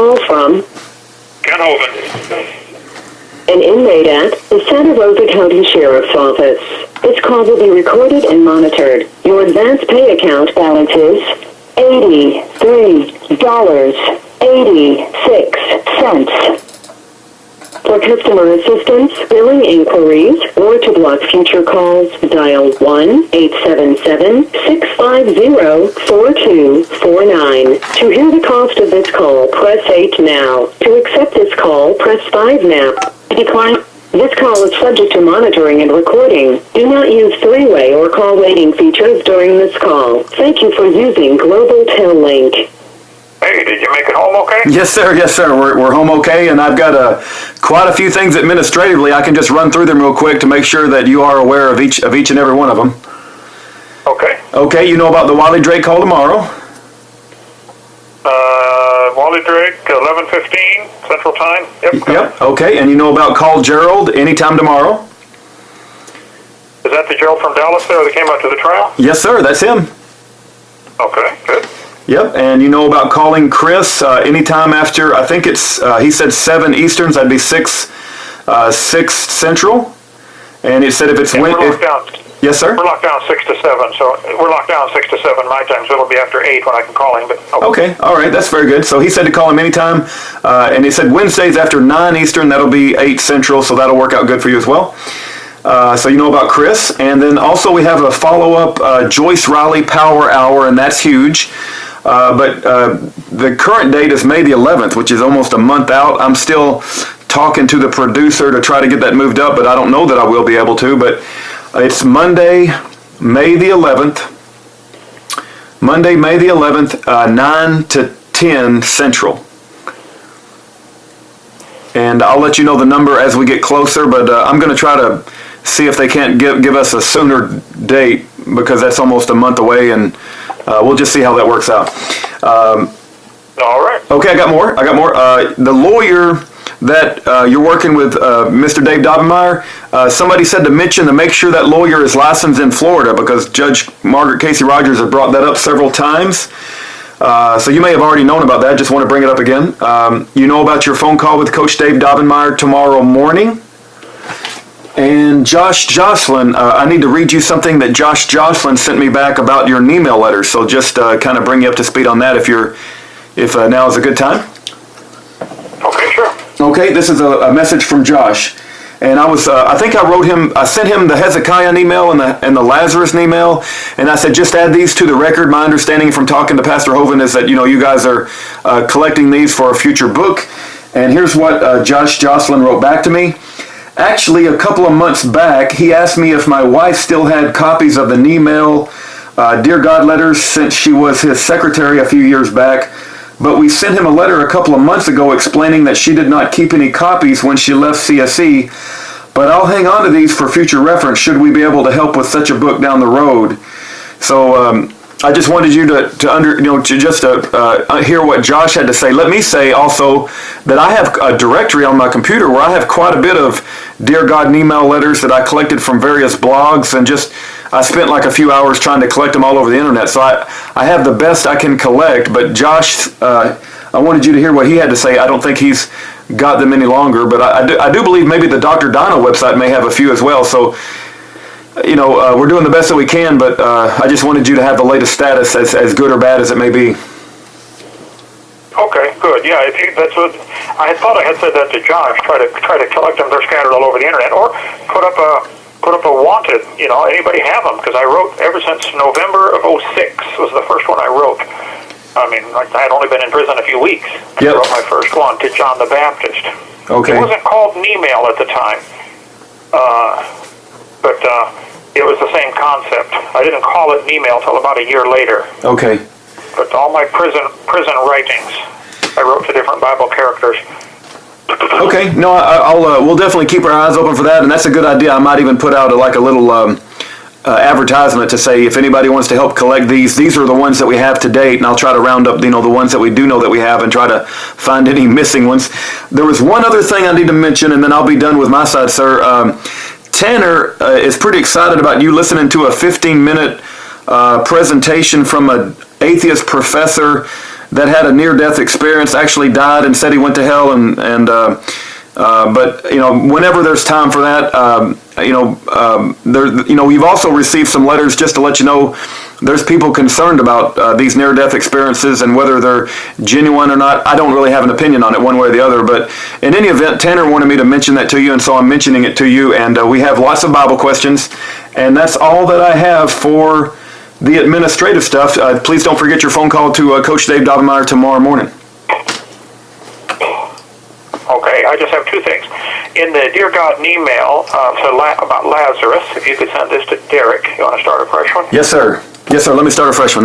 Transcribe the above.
call from Kent Hovind. an inmate at the Santa Rosa County Sheriff's Office. This call will be recorded and monitored. Your advance pay account balance is $83.86. For customer assistance, billing inquiries, or to block future calls, dial 1-877-650-4249. To hear the cost of this call, press 8 now. To accept this call, press 5 now. To decline, this call is subject to monitoring and recording. Do not use three-way or call waiting features during this call. Thank you for using Global Tel Link. Hey, did you make it home okay? Yes, sir. Yes, sir. We're home okay, and I've got quite a few things administratively. I can just run through them real quick to make sure that you are aware of each and every one of them. Okay. Okay, you know about the Wiley Drake call tomorrow? Wally Drake, 11:15 Central Time. Yep. Okay, and you know about call Gerald anytime tomorrow? Is that the Gerald from Dallas there that came out to the trial? Yes, sir. That's him. Okay, good. Yep, and you know about calling Chris anytime after, I think it's, he said 7 Easterns, that'd be 6 Central. And it said if it's... we're locked down. Yes, sir? We're locked down 6 to 7, so we're locked down 6 to 7 my time, so it'll be after 8 when I can call him. But okay, all right, that's very good. So he said to call him anytime, and he said Wednesdays after 9 Eastern, that'll be 8 Central, so that'll work out good for you as well. So you know about Chris. And then also we have a follow-up Joyce Reilly Power Hour, and that's huge. But the current date is May the 11th, which is almost a month out. I'm still talking to the producer to try to get that moved up, but I don't know that I will be able to. But it's Monday, May the 11th. Monday, May the 11th, 9 to 10 Central. And I'll let you know the number as we get closer, but I'm going to try to see if they can't give us a sooner date, because that's almost a month away, and we'll just see how that works out. all right. Okay, I got more. The lawyer that you're working with, Mr. Dave Dobbenmeyer, somebody said to mention to make sure that lawyer is licensed in Florida, because Judge Margaret Casey Rogers has brought that up several times. So you may have already known about that. Just want to bring it up again. You know about your phone call with Coach Dave Dobbenmeyer tomorrow morning. And Josh Jocelyn, I need to read you something that Josh Jocelyn sent me back about your email letters. So just kind of bring you up to speed on that if now is a good time. Okay, sure. Okay, this is a message from Josh. And I think I sent him the Hezekiah email and the Lazarus email, and I said, just add these to the record. My understanding from talking to Pastor Hovind is that, you guys are collecting these for a future book. And here's what Josh Jocelyn wrote back to me. Actually, a couple of months back, he asked me if my wife still had copies of the email Dear God letters since she was his secretary a few years back. But we sent him a letter a couple of months ago explaining that she did not keep any copies when she left CSE, but I'll hang on to these for future reference should we be able to help with such a book down the road. So I just wanted you to hear what Josh had to say. Let me say also that I have a directory on my computer where I have quite a bit of Dear God and email letters that I collected from various blogs, and I spent like a few hours trying to collect them all over the internet. So I have the best I can collect, but Josh, I wanted you to hear what he had to say. I don't think he's got them any longer, but I do believe maybe the Dr. Donna website may have a few as well. So, we're doing the best that we can, but I just wanted you to have the latest status, as good or bad as it may be. Okay, good. Yeah, that's what I thought. I had said that to Josh. Try to collect them. They're scattered all over the internet, or put up a wanted. Anybody have them? Because I wrote ever since November of '06 was the first one I wrote. I mean, I had only been in prison a few weeks. I wrote my first one to John the Baptist. Okay. It wasn't called an email at the time, but it was the same concept. I didn't call it an email till about a year later. Okay. But all my prison writings, I wrote to different Bible characters. Okay. No, we'll definitely keep our eyes open for that, and that's a good idea. I might even put out a little advertisement to say if anybody wants to help collect these are the ones that we have to date, and I'll try to round up the ones that we do know that we have and try to find any missing ones. There was one other thing I need to mention, and then I'll be done with my side, sir. Tanner is pretty excited about you listening to a 15-minute presentation from an atheist professor that had a near-death experience, actually died and said he went to hell, but whenever there's time for that, we've also received some letters just to let you know there's people concerned about these near-death experiences and whether they're genuine or not. I don't really have an opinion on it one way or the other, but in any event, Tanner wanted me to mention that to you, and so I'm mentioning it to you, and we have lots of Bible questions, and that's all that I have for the administrative stuff. Please don't forget your phone call to Coach Dave Dobbemire tomorrow morning. Okay, I just have two things. In the Dear God email about Lazarus, if you could send this to Derek. You want to start a fresh one? Yes, sir. Let me start a fresh one.